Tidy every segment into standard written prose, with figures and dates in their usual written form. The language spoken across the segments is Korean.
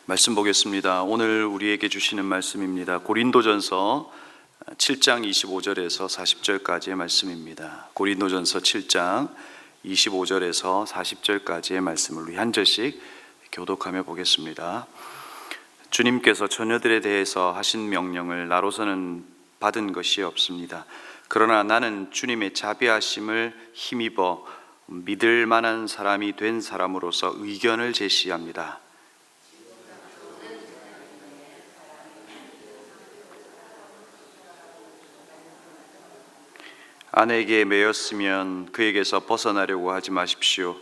말씀 보겠습니다. 오늘 우리에게 주시는 말씀입니다. 고린도전서 7장 25절에서 40절까지의 말씀입니다. 고린도전서 7장 25절에서 40절까지의 말씀을 우리 한 절씩 교독하며 보겠습니다. 주님께서 처녀들에 대해서 하신 명령을 나로서는 받은 것이 없습니다. 그러나 나는 주님의 자비하심을 힘입어 믿을 만한 사람이 된 사람으로서 의견을 제시합니다. 아내에게 매였으면 그에게서 벗어나려고 하지 마십시오.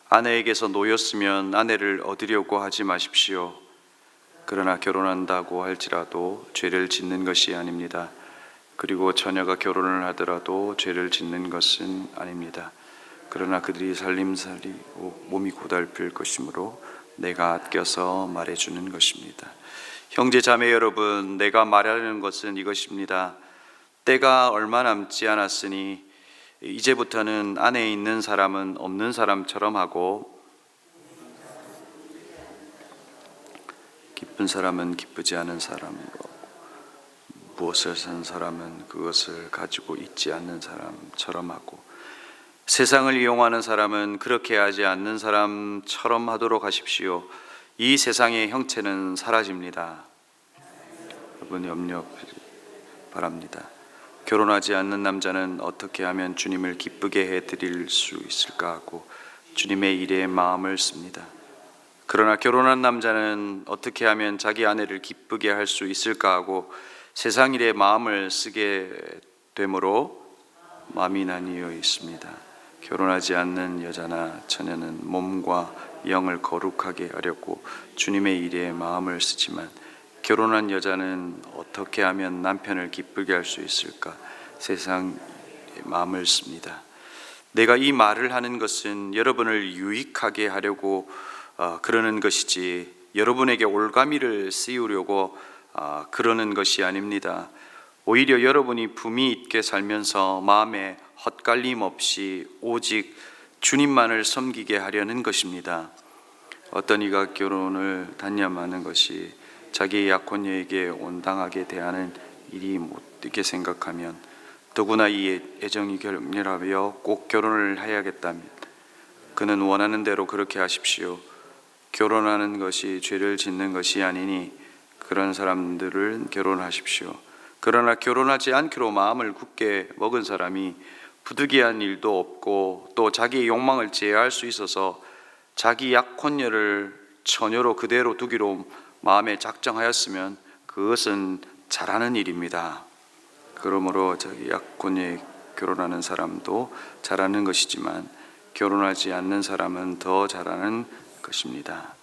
아내에게서 놓였으면 아내를 얻으려고 하지 마십시오. 그러나 결혼한다고 할지라도 죄를 짓는 것이 아닙니다. 그리고 처녀가 결혼을 하더라도 죄를 짓는 것은 아닙니다. 그러나 그들이 살림살이고 몸이 고달플 것이므로 내가 아껴서 말해주는 것입니다. 형제 자매 여러분, 내가 말하는 것은 이것입니다. 때가 얼마 남지 않았으니 이제부터는 안에 있는 사람은 없는 사람처럼 하고 기쁜 사람은 기쁘지 않은 사람으로 무엇을 산 사람은 그것을 가지고 있지 않는 사람처럼 하고 세상을 이용하는 사람은 그렇게 하지 않는 사람처럼 하도록 하십시오. 이 세상의 형체는 사라집니다. 여러분 염려 바랍니다. 결혼하지 않는 남자는 어떻게 하면 주님을 기쁘게 해드릴 수 있을까 하고 주님의 일에 마음을 씁니다. 그러나 결혼한 남자는 어떻게 하면 자기 아내를 기쁘게 할 수 있을까 하고 세상 일에 마음을 쓰게 되므로 마음이 나뉘어 있습니다. 결혼하지 않는 여자나 처녀는 몸과 영을 거룩하게 하려고 주님의 일에 마음을 쓰지만 결혼한 여자는 어떻게 하면 남편을 기쁘게 할 수 있을까? 세상에 마음을 씁니다. 내가 이 말을 하는 것은 여러분을 유익하게 하려고 그러는 것이지 여러분에게 올가미를 씌우려고 그러는 것이 아닙니다. 오히려 여러분이 품위 있게 살면서 마음에 헛갈림 없이 오직 주님만을 섬기게 하려는 것입니다. 어떤 이가 결혼을 단념하는 것이 자기의 약혼녀에게 온당하게 대하는 일이 못되게 생각하면 더구나 이 애정이 격렬하여 꼭 결혼을 해야겠다면 그는 원하는 대로 그렇게 하십시오. 결혼하는 것이 죄를 짓는 것이 아니니 그런 사람들은 결혼하십시오. 그러나 결혼하지 않기로 마음을 굳게 먹은 사람이 부득이한 일도 없고 또 자기의 욕망을 제어할 수 있어서 자기 약혼녀를 처녀로 그대로 두기로 마음에 작정하였으면 그것은 잘하는 일입니다. 그러므로 자기 약혼녀에 결혼하는 사람도 잘하는 것이지만 결혼하지 않는 사람은 더 잘하는 것입니다.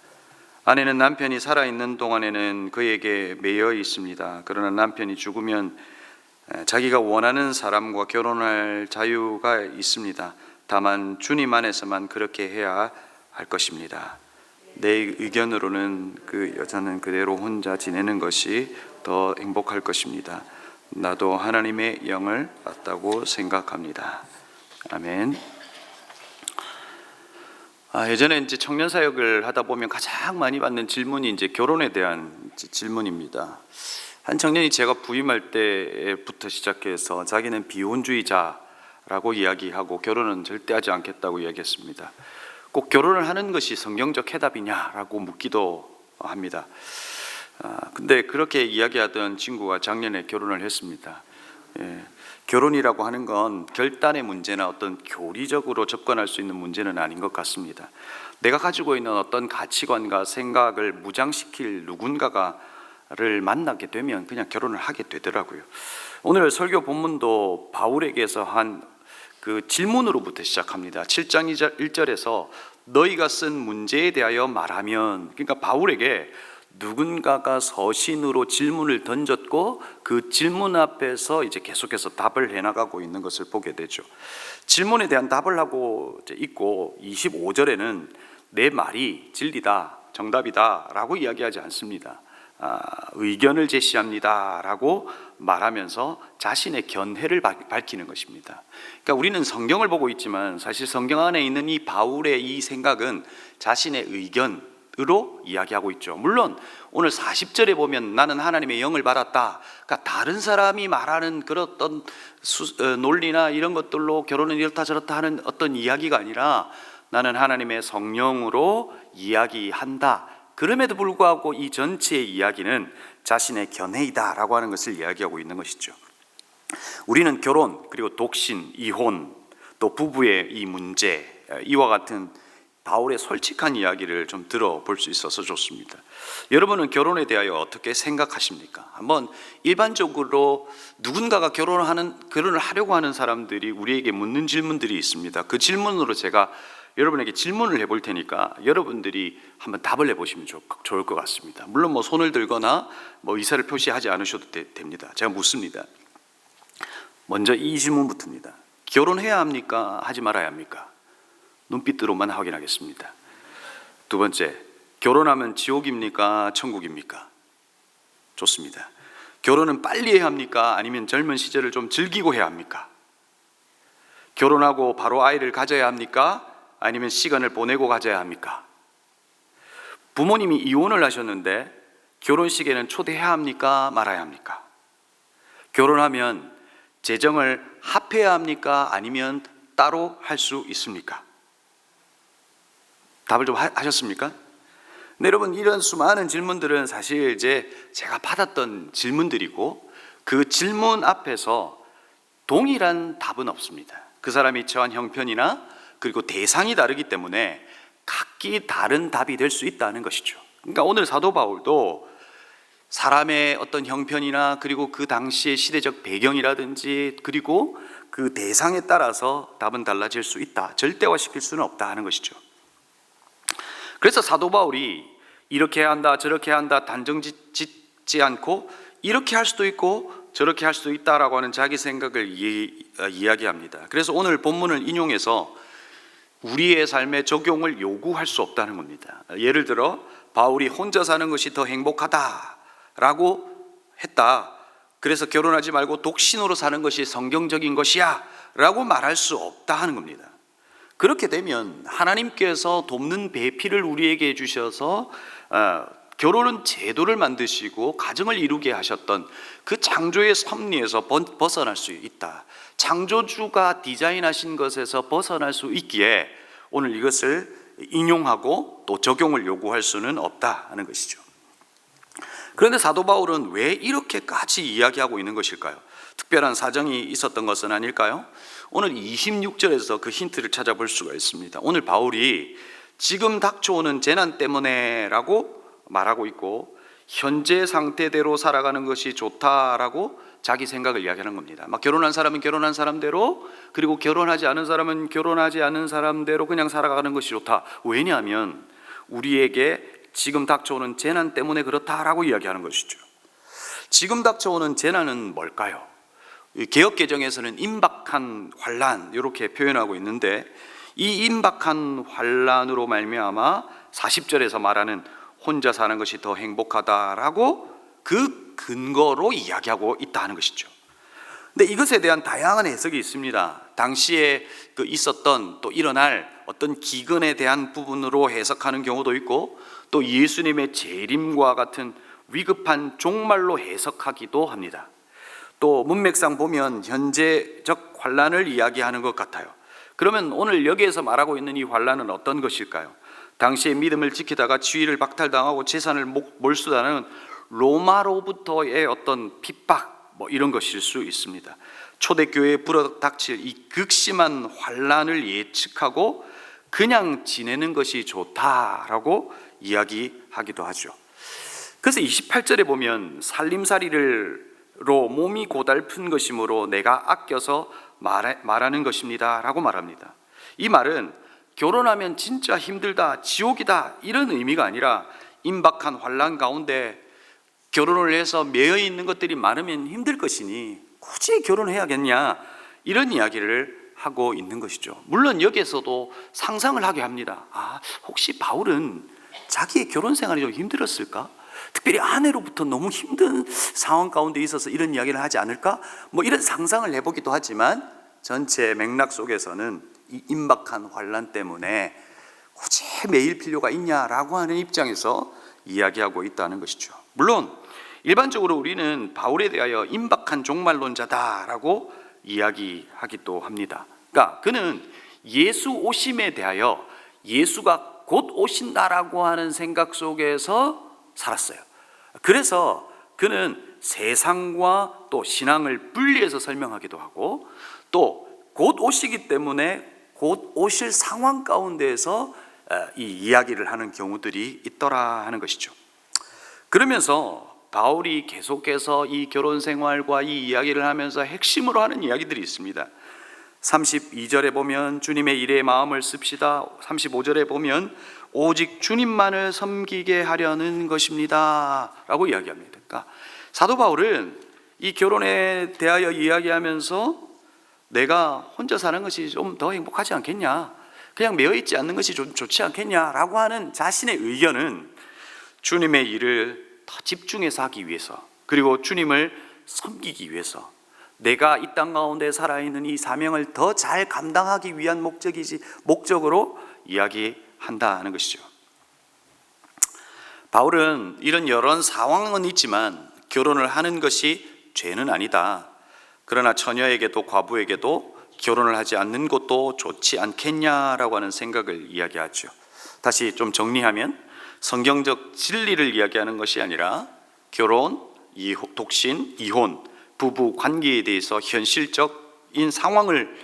아내는 남편이 살아있는 동안에는 그에게 매여 있습니다. 그러나 남편이 죽으면 자기가 원하는 사람과 결혼할 자유가 있습니다. 다만 주님 안에서만 그렇게 해야 할 것입니다. 내 의견으로는 그 여자는 그대로 혼자 지내는 것이 더 행복할 것입니다. 나도 하나님의 영을 받다고 생각합니다. 아멘. 예전에 이제 청년 사역을 하다 보면 가장 많이 받는 질문이 이제 결혼에 대한 질문입니다. 한 청년이 제가 부임할 때부터 시작해서 자기는 비혼주의자라고 이야기하고 결혼은 절대 하지 않겠다고 이야기했습니다. 꼭 결혼을 하는 것이 성경적 해답이냐라고 묻기도 합니다. 근데 그렇게 이야기하던 친구가 작년에 결혼을 했습니다. 결혼이라고 하는 건 결단의 문제나 어떤 교리적으로 접근할 수 있는 문제는 아닌 것 같습니다. 내가 가지고 있는 어떤 가치관과 생각을 무장시킬 누군가를 만나게 되면 그냥 결혼을 하게 되더라고요. 오늘 설교 본문도 바울에게서 한 그 질문으로부터 시작합니다. 7장 1절에서 너희가 쓴 문제에 대하여 말하면, 그러니까 바울에게 누군가가 서신으로 질문을 던졌고 그 질문 앞에서 이제 계속해서 답을 해나가고 있는 것을 보게 되죠. 질문에 대한 답을 하고 있고 25절에는 내 말이 진리다, 정답이다 라고 이야기하지 않습니다. 의견을 제시합니다 라고 말하면서 자신의 견해를 밝히는 것입니다. 그러니까 우리는 성경을 보고 있지만 사실 성경 안에 있는 이 바울의 이 생각은 자신의 으로 이야기하고 있죠. 물론 오늘 40절에 보면 나는 하나님의 영을 받았다. 그러니까 다른 사람이 말하는 그런 어떤 논리나 이런 것들로 결혼은 이렇다 저렇다 하는 어떤 이야기가 아니라 나는 하나님의 성령으로 이야기한다. 그럼에도 불구하고 이 전체의 이야기는 자신의 견해이다라고 하는 것을 이야기하고 있는 것이죠. 우리는 결혼, 그리고 독신, 이혼, 또 부부의 이 문제, 이와 같은 바울의 솔직한 이야기를 좀 들어볼 수 있어서 좋습니다. 여러분은 결혼에 대하여 어떻게 생각하십니까? 한번 일반적으로 누군가가 결혼을 하려고 하는 사람들이 우리에게 묻는 질문들이 있습니다. 그 질문으로 제가 여러분에게 질문을 해볼 테니까 여러분들이 한번 답을 해보시면 좋을 것 같습니다. 물론 뭐 손을 들거나 뭐 의사를 표시하지 않으셔도 됩니다. 제가 묻습니다. 먼저 이 질문부터입니다. 결혼해야 합니까? 하지 말아야 합니까? 눈빛으로만 확인하겠습니다. 두 번째, 결혼하면 지옥입니까? 천국입니까? 좋습니다. 결혼은 빨리 해야 합니까? 아니면 젊은 시절을 좀 즐기고 해야 합니까? 결혼하고 바로 아이를 가져야 합니까? 아니면 시간을 보내고 가져야 합니까? 부모님이 이혼을 하셨는데 결혼식에는 초대해야 합니까? 말아야 합니까? 결혼하면 재정을 합해야 합니까? 아니면 따로 할 수 있습니까? 답을 좀 하셨습니까? 네, 여러분, 이런 수많은 질문들은 사실 제가 받았던 질문들이고 그 질문 앞에서 동일한 답은 없습니다. 그 사람이 처한 형편이나 그리고 대상이 다르기 때문에 각기 다른 답이 될 수 있다는 것이죠. 그러니까 오늘 사도 바울도 사람의 어떤 형편이나 그리고 그 당시의 시대적 배경이라든지 그리고 그 대상에 따라서 답은 달라질 수 있다. 절대화시킬 수는 없다 하는 것이죠. 그래서 사도 바울이 이렇게 해야 한다 저렇게 해야 한다 단정 짓지 않고 이렇게 할 수도 있고 저렇게 할 수도 있다라고 하는 자기 생각을 이야기합니다. 그래서 오늘 본문을 인용해서 우리의 삶의 적용을 요구할 수 없다는 겁니다. 예를 들어 바울이 혼자 사는 것이 더 행복하다라고 했다. 그래서 결혼하지 말고 독신으로 사는 것이 성경적인 것이야 라고 말할 수 없다 하는 겁니다. 그렇게 되면 하나님께서 돕는 배필을 우리에게 주셔서 결혼은 제도를 만드시고 가정을 이루게 하셨던 그 창조의 섭리에서 벗어날 수 있다. 창조주가 디자인하신 것에서 벗어날 수 있기에 오늘 이것을 인용하고 또 적용을 요구할 수는 없다 하는 것이죠. 그런데 사도 바울은 왜 이렇게까지 이야기하고 있는 것일까요? 특별한 사정이 있었던 것은 아닐까요? 오늘 26절에서 그 힌트를 찾아볼 수가 있습니다. 오늘 바울이 지금 닥쳐오는 재난 때문에 라고 말하고 있고 현재 상태대로 살아가는 것이 좋다라고 자기 생각을 이야기하는 겁니다. 막 결혼한 사람은 결혼한 사람대로 그리고 결혼하지 않은 사람은 결혼하지 않은 사람대로 그냥 살아가는 것이 좋다. 왜냐하면 우리에게 지금 닥쳐오는 재난 때문에 그렇다라고 이야기하는 것이죠. 지금 닥쳐오는 재난은 뭘까요? 개역개정에서는 임박한 환란 이렇게 표현하고 있는데 이 임박한 환란으로 말미암아 40절에서 말하는 혼자 사는 것이 더 행복하다라고 그 근거로 이야기하고 있다는 것이죠. 근데 이것에 대한 다양한 해석이 있습니다. 당시에 있었던 또 일어날 어떤 기근에 대한 부분으로 해석하는 경우도 있고 또 예수님의 재림과 같은 위급한 종말로 해석하기도 합니다. 또 문맥상 보면 현재적 환란을 이야기하는 것 같아요. 그러면 오늘 여기에서 말하고 있는 이 환란은 어떤 것일까요? 당시의 믿음을 지키다가 지위를 박탈당하고 재산을 몰수하는 로마로부터의 어떤 핍박 이런 것일 수 있습니다. 초대교회에 불어닥칠 이 극심한 환란을 예측하고 그냥 지내는 것이 좋다라고 이야기하기도 하죠. 그래서 28절에 보면 살림살이로 몸이 고달픈 것이므로 내가 아껴서 말하는 것입니다 라고 말합니다. 이 말은 결혼하면 진짜 힘들다, 지옥이다 이런 의미가 아니라 임박한 환란 가운데 결혼을 해서 매여 있는 것들이 많으면 힘들 것이니 굳이 결혼해야겠냐 이런 이야기를 하고 있는 것이죠. 물론 여기에서도 상상을 하게 합니다. 혹시 바울은 자기의 결혼 생활이 좀 힘들었을까? 특별히 아내로부터 너무 힘든 상황 가운데 있어서 이런 이야기를 하지 않을까? 이런 상상을 해보기도 하지만 전체 맥락 속에서는 이 임박한 환란 때문에 굳이 매일 필요가 있냐라고 하는 입장에서 이야기하고 있다는 것이죠. 물론 일반적으로 우리는 바울에 대하여 임박한 종말론자다라고 이야기하기도 합니다. 그러니까 그는 예수 오심에 대하여 예수가 곧 오신다라고 하는 생각 속에서 살았어요. 그래서 그는 세상과 또 신앙을 분리해서 설명하기도 하고, 또 곧 오시기 때문에 곧 오실 상황 가운데에서 이 이야기를 하는 경우들이 있더라 하는 것이죠. 그러면서 바울이 계속해서 이 결혼 생활과 이 이야기를 하면서 핵심으로 하는 이야기들이 있습니다. 32절에 보면 주님의 일에 마음을 씁시다. 35절에 보면 오직 주님만을 섬기게 하려는 것입니다 라고 이야기합니다. 그러니까 사도 바울은 이 결혼에 대하여 이야기하면서 내가 혼자 사는 것이 좀 더 행복하지 않겠냐, 그냥 매여 있지 않는 것이 좋지 않겠냐라고 하는 자신의 의견은 주님의 일을 더 집중해서 하기 위해서, 그리고 주님을 섬기기 위해서, 내가 이 땅 가운데 살아있는 이 사명을 더 잘 감당하기 위한 목적으로 이야기한다는 것이죠. 바울은 이런 여러 상황은 있지만 결혼을 하는 것이 죄는 아니다. 그러나 처녀에게도 과부에게도 결혼을 하지 않는 것도 좋지 않겠냐라고 하는 생각을 이야기하죠. 다시 좀 정리하면 성경적 진리를 이야기하는 것이 아니라 결혼, 독신, 이혼, 부부 관계에 대해서 현실적인 상황을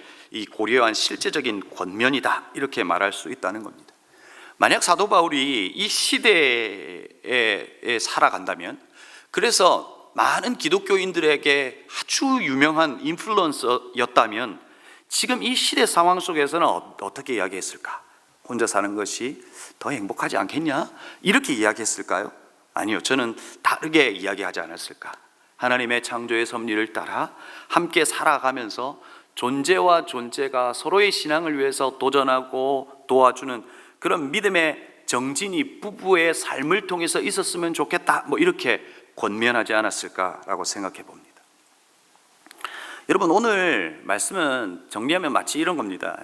고려한 실제적인 권면이다, 이렇게 말할 수 있다는 겁니다. 만약 사도 바울이 이 시대에 살아간다면, 그래서 많은 기독교인들에게 아주 유명한 인플루언서였다면 지금 이 시대 상황 속에서는 어떻게 이야기했을까? 혼자 사는 것이 더 행복하지 않겠냐? 이렇게 이야기했을까요? 아니요, 저는 다르게 이야기하지 않았을까? 하나님의 창조의 섭리를 따라 함께 살아가면서 존재와 존재가 서로의 신앙을 위해서 도전하고 도와주는 그런 믿음의 정진이 부부의 삶을 통해서 있었으면 좋겠다, 이렇게 권면하지 않았을까라고 생각해 봅니다. 여러분, 오늘 말씀은 정리하면 마치 이런 겁니다.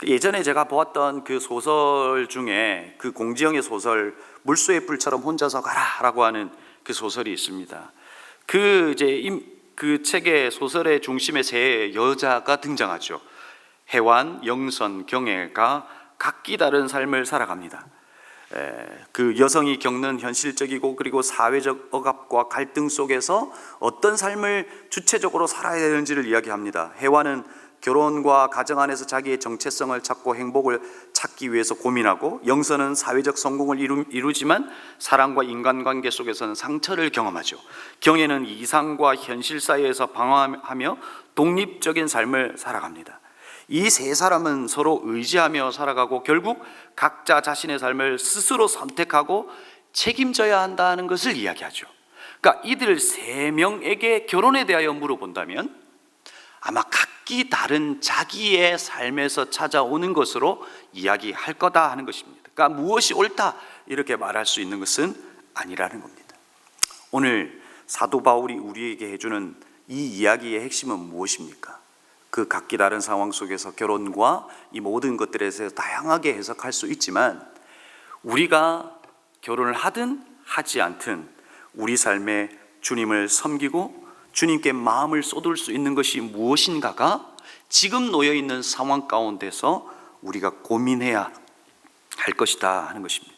예전에 제가 보았던 그 소설 중에 그 공지영의 소설 물소의 뿔처럼 혼자서 가라라고 하는 그 소설이 있습니다. 그 책의 소설의 중심에 세 여자가 등장하죠. 혜완, 영선, 경애가 각기 다른 삶을 살아갑니다. 그 여성이 겪는 현실적이고 그리고 사회적 억압과 갈등 속에서 어떤 삶을 주체적으로 살아야 되는지를 이야기합니다. 혜완은 결혼과 가정 안에서 자기의 정체성을 찾고 행복을 찾기 위해서 고민하고, 영선은 사회적 성공을 이루지만 사랑과 인간관계 속에서는 상처를 경험하죠. 경애는 이상과 현실 사이에서 방황하며 독립적인 삶을 살아갑니다. 이 세 사람은 서로 의지하며 살아가고 결국 각자 자신의 삶을 스스로 선택하고 책임져야 한다는 것을 이야기하죠. 그러니까 이들 세 명에게 결혼에 대하여 물어본다면 아마 각기 다른 자기의 삶에서 찾아오는 것으로 이야기할 거다 하는 것입니다. 그러니까 무엇이 옳다 이렇게 말할 수 있는 것은 아니라는 겁니다. 오늘 사도 바울이 우리에게 해주는 이 이야기의 핵심은 무엇입니까? 그 각기 다른 상황 속에서 결혼과 이 모든 것들에 대해서 다양하게 해석할 수 있지만, 우리가 결혼을 하든 하지 않든 우리 삶에 주님을 섬기고 주님께 마음을 쏟을 수 있는 것이 무엇인가가 지금 놓여있는 상황 가운데서 우리가 고민해야 할 것이다 하는 것입니다.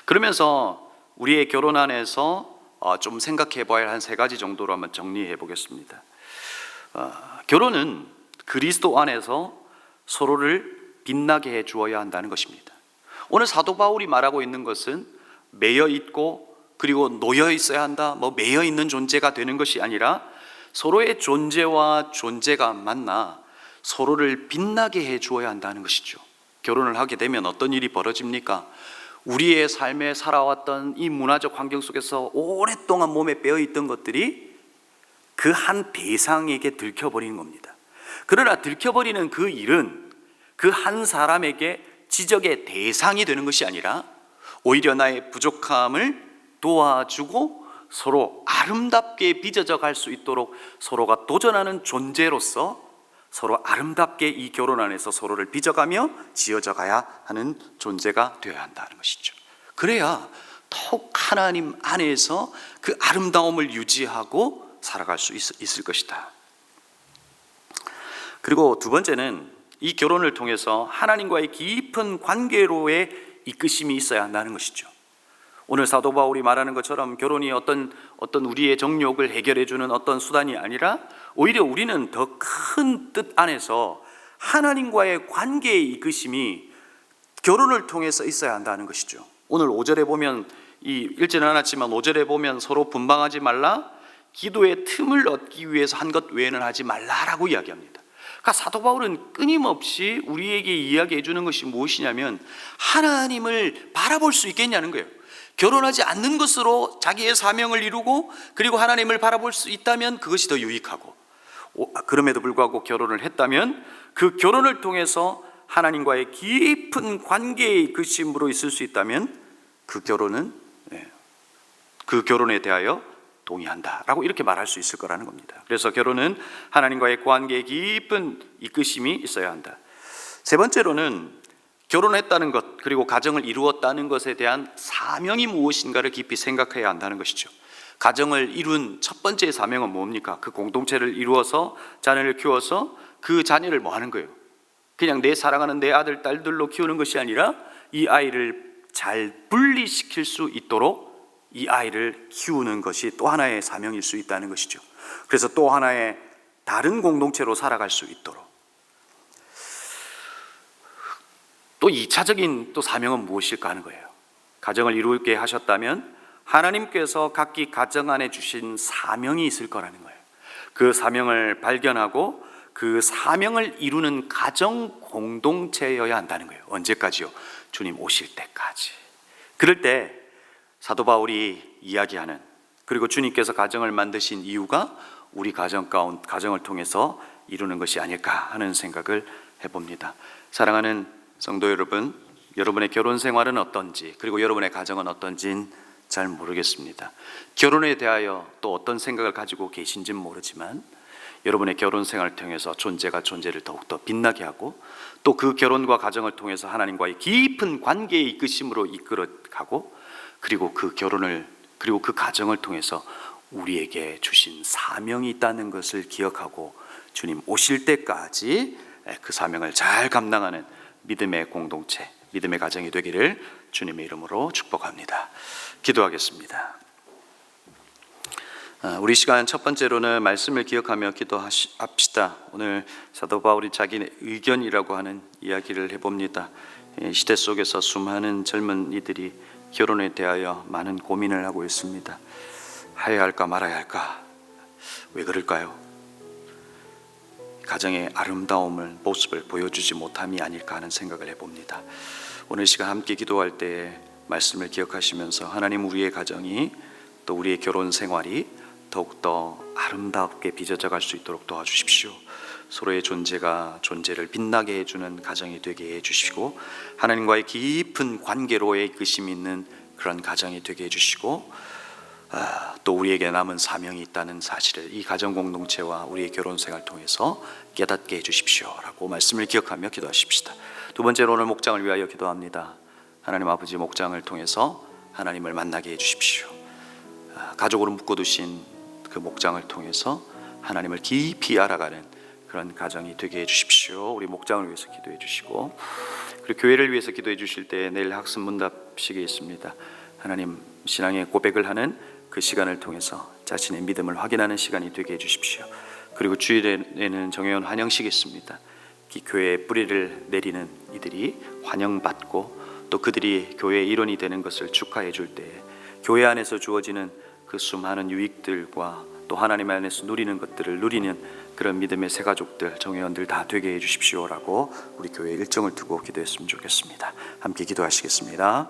그러면서 우리의 결혼 안에서 좀 생각해 봐야 할 한 세 가지 정도로 한번 정리해 보겠습니다. 결혼은 그리스도 안에서 서로를 빛나게 해 주어야 한다는 것입니다. 오늘 사도 바울이 말하고 있는 것은 매여 있고 그리고 놓여 있어야 한다, 매여 있는 존재가 되는 것이 아니라 서로의 존재와 존재가 만나 서로를 빛나게 해 주어야 한다는 것이죠. 결혼을 하게 되면 어떤 일이 벌어집니까? 우리의 삶에 살아왔던 이 문화적 환경 속에서 오랫동안 몸에 빼어 있던 것들이 그 한 대상에게 들켜버리는 겁니다. 그러나 들켜버리는 그 일은 그 한 사람에게 지적의 대상이 되는 것이 아니라 오히려 나의 부족함을 도와주고 서로 아름답게 빚어져 갈 수 있도록 서로가 도전하는 존재로서 서로 아름답게 이 결혼 안에서 서로를 빚어가며 지어져 가야 하는 존재가 되어야 한다는 것이죠. 그래야 더욱 하나님 안에서 그 아름다움을 유지하고 살아갈 수 있을 것이다. 그리고 두 번째는 이 결혼을 통해서 하나님과의 깊은 관계로의 이끄심이 있어야 한다는 것이죠. 오늘 사도 바울이 말하는 것처럼 결혼이 어떤 우리의 정욕을 해결해 주는 어떤 수단이 아니라 오히려 우리는 더 큰 뜻 안에서 하나님과의 관계의 이끄심이 결혼을 통해서 있어야 한다는 것이죠. 오늘 5절에 보면 읽지는 않았지만 5절에 보면 서로 분방하지 말라, 기도의 틈을 얻기 위해서 한 것 외에는 하지 말라라고 이야기합니다. 그러니까 사도 바울은 끊임없이 우리에게 이야기해 주는 것이 무엇이냐면 하나님을 바라볼 수 있겠냐는 거예요. 결혼하지 않는 것으로 자기의 사명을 이루고 그리고 하나님을 바라볼 수 있다면 그것이 더 유익하고, 그럼에도 불구하고 결혼을 했다면 그 결혼을 통해서 하나님과의 깊은 관계의 이끄심으로 있을 수 있다면 그 결혼에 대하여 동의한다라고 이렇게 말할 수 있을 거라는 겁니다. 그래서 결혼은 하나님과의 관계의 깊은 이끄심이 있어야 한다. 세 번째로는 결혼했다는 것 그리고 가정을 이루었다는 것에 대한 사명이 무엇인가를 깊이 생각해야 한다는 것이죠. 가정을 이룬 첫 번째 사명은 뭡니까? 그 공동체를 이루어서 자녀를 키워서 그 자녀를 뭐 하는 거예요? 그냥 내 사랑하는 내 아들 딸들로 키우는 것이 아니라 이 아이를 잘 분리시킬 수 있도록 이 아이를 키우는 것이 또 하나의 사명일 수 있다는 것이죠. 그래서 또 하나의 다른 공동체로 살아갈 수 있도록. 또 2차적인 또 사명은 무엇일까 하는 거예요. 가정을 이루게 하셨다면 하나님께서 각기 가정 안에 주신 사명이 있을 거라는 거예요. 그 사명을 발견하고 그 사명을 이루는 가정 공동체여야 한다는 거예요. 언제까지요? 주님 오실 때까지. 그럴 때 사도 바울이 이야기하는, 그리고 주님께서 가정을 만드신 이유가 우리 가정을 통해서 이루는 것이 아닐까 하는 생각을 해봅니다. 사랑하는 성도 여러분, 여러분의 결혼 생활은 어떤지, 그리고 여러분의 가정은 어떤지는 잘 모르겠습니다. 결혼에 대하여 또 어떤 생각을 가지고 계신지는 모르지만 여러분의 결혼 생활을 통해서 존재를 더욱더 빛나게 하고 또 그 결혼과 가정을 통해서 하나님과의 깊은 관계의 이끄심으로 이끌어가고 그리고 그 결혼을 그리고 그 가정을 통해서 우리에게 주신 사명이 있다는 것을 기억하고 주님 오실 때까지 그 사명을 잘 감당하는 믿음의 공동체, 믿음의 가정이 되기를 주님의 이름으로 축복합니다. 기도하겠습니다. 우리 시간 첫 번째로는 말씀을 기억하며 기도합시다. 오늘 사도 바울이 자기 의견이라고 하는 이야기를 해봅니다. 시대 속에서 수많은 젊은이들이 결혼에 대하여 많은 고민을 하고 있습니다. 해야 할까 말아야 할까? 왜 그럴까요? 가정의 아름다움을 모습을 보여주지 못함이 아닐까 하는 생각을 해봅니다. 오늘 시간 함께 기도할 때 말씀을 기억하시면서 하나님 우리의 가정이 또 우리의 결혼 생활이 더욱더 아름답게 빚어져 갈 수 있도록 도와주십시오. 서로의 존재를 빛나게 해주는 가정이 되게 해주시고 하나님과의 깊은 관계로의 이끄심이 있는 그런 가정이 되게 해주시고 또 우리에게 남은 사명이 있다는 사실을 이 가정 공동체와 우리의 결혼 생활을 통해서 깨닫게 해주십시오 라고 말씀을 기억하며 기도하십시다. 두 번째로 오늘 목장을 위하여 기도합니다. 하나님 아버지, 목장을 통해서 하나님을 만나게 해주십시오. 가족으로 묶어두신 그 목장을 통해서 하나님을 깊이 알아가는 그런 가정이 되게 해주십시오. 우리 목장을 위해서 기도해 주시고 그리고 교회를 위해서 기도해 주실 때 내일 학습 문답식이 있습니다. 하나님 신앙의 고백을 하는 그 시간을 통해서 자신의 믿음을 확인하는 시간이 되게 해주십시오. 그리고 주일에는 정회원 환영식이 있습니다. 이 교회에 뿌리를 내리는 이들이 환영받고 또 그들이 교회의 일원이 되는 것을 축하해 줄 때 교회 안에서 주어지는 그 수많은 유익들과 또 하나님 안에서 누리는 것들을 누리는 그런 믿음의 새 가족들, 정회원들 다 되게 해주십시오라고 우리 교회 일정을 두고 기도했으면 좋겠습니다. 함께 기도하시겠습니다.